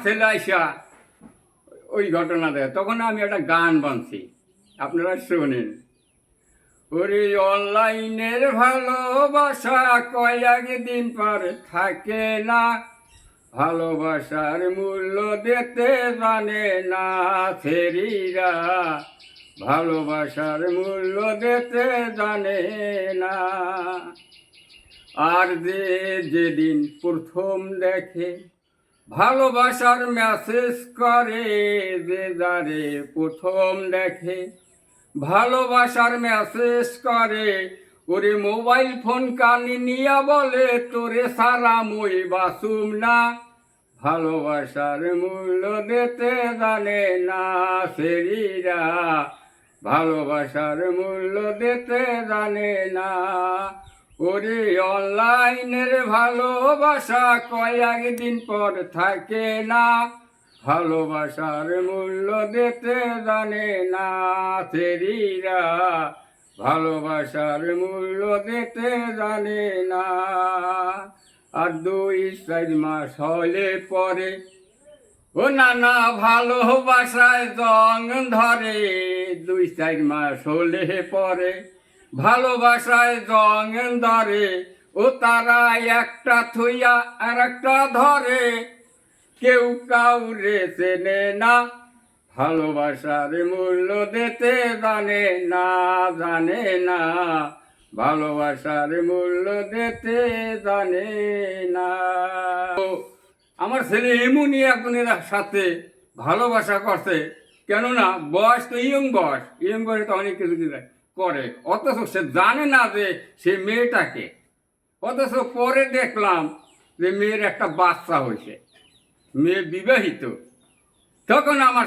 ছেলে আইসা ওই ঘটনা দেয়, তখন আমি একটা গান বানছি, আপনারা শোনেন। ওরে অনলাইনের ভালোবাসা কয়েকদিন পর থাকে না, ভালোবাসার মূল্য দিতে জানে না ফেরিরা, ভালোবাসার মূল্য দিতে জানে না। আর যেদিন প্রথম দেখে ভালোবাসার মেসেজ করে, যে যারে প্রথম দেখে ভালোবাসার মেসেজ করে, ওরে মোবাইল ফোন কানে নিয়া বলে তোরে সারা মই বাসুম না, ভালোবাসার মূল্য দিতে জানে না সেরিরা, ভালোবাসার মূল্য দিতে জানে না। ওরে অনলাইনের ভালোবাসা কয়েকদিন পর থাকে না, ভালোবাসার মূল্য দিতে জানে না সেরিরা, ভালোবাসার মূল্য দিতে জানে না। আর 2-4 মাস হলে পরে ও নানা ভালোবাসায় জং ধরে, 2-4 মাস হলে পরে ভালোবাসায় জং ধরে, ও তারা একটা থইয়া আর একটা ধরে, কেউ কাউরে চেনে না, ভালোবাসার মূল্য দিতে জানে না, জানে না, ভালোবাসার মূল্য দিতে জানে না। আমার ছেলে এমনই একজনের সাথে ভালোবাসা করছে, কেননা বয়স তো ইয়ং বয়সে তো অনেক কিছু করে, অথচ সে জানে না যে সে মেয়েটাকে। অথচ পরে দেখলাম যে মেয়ের একটা বাচ্চা হয়েছে, মেয়ে বিবাহিত। তখন আমার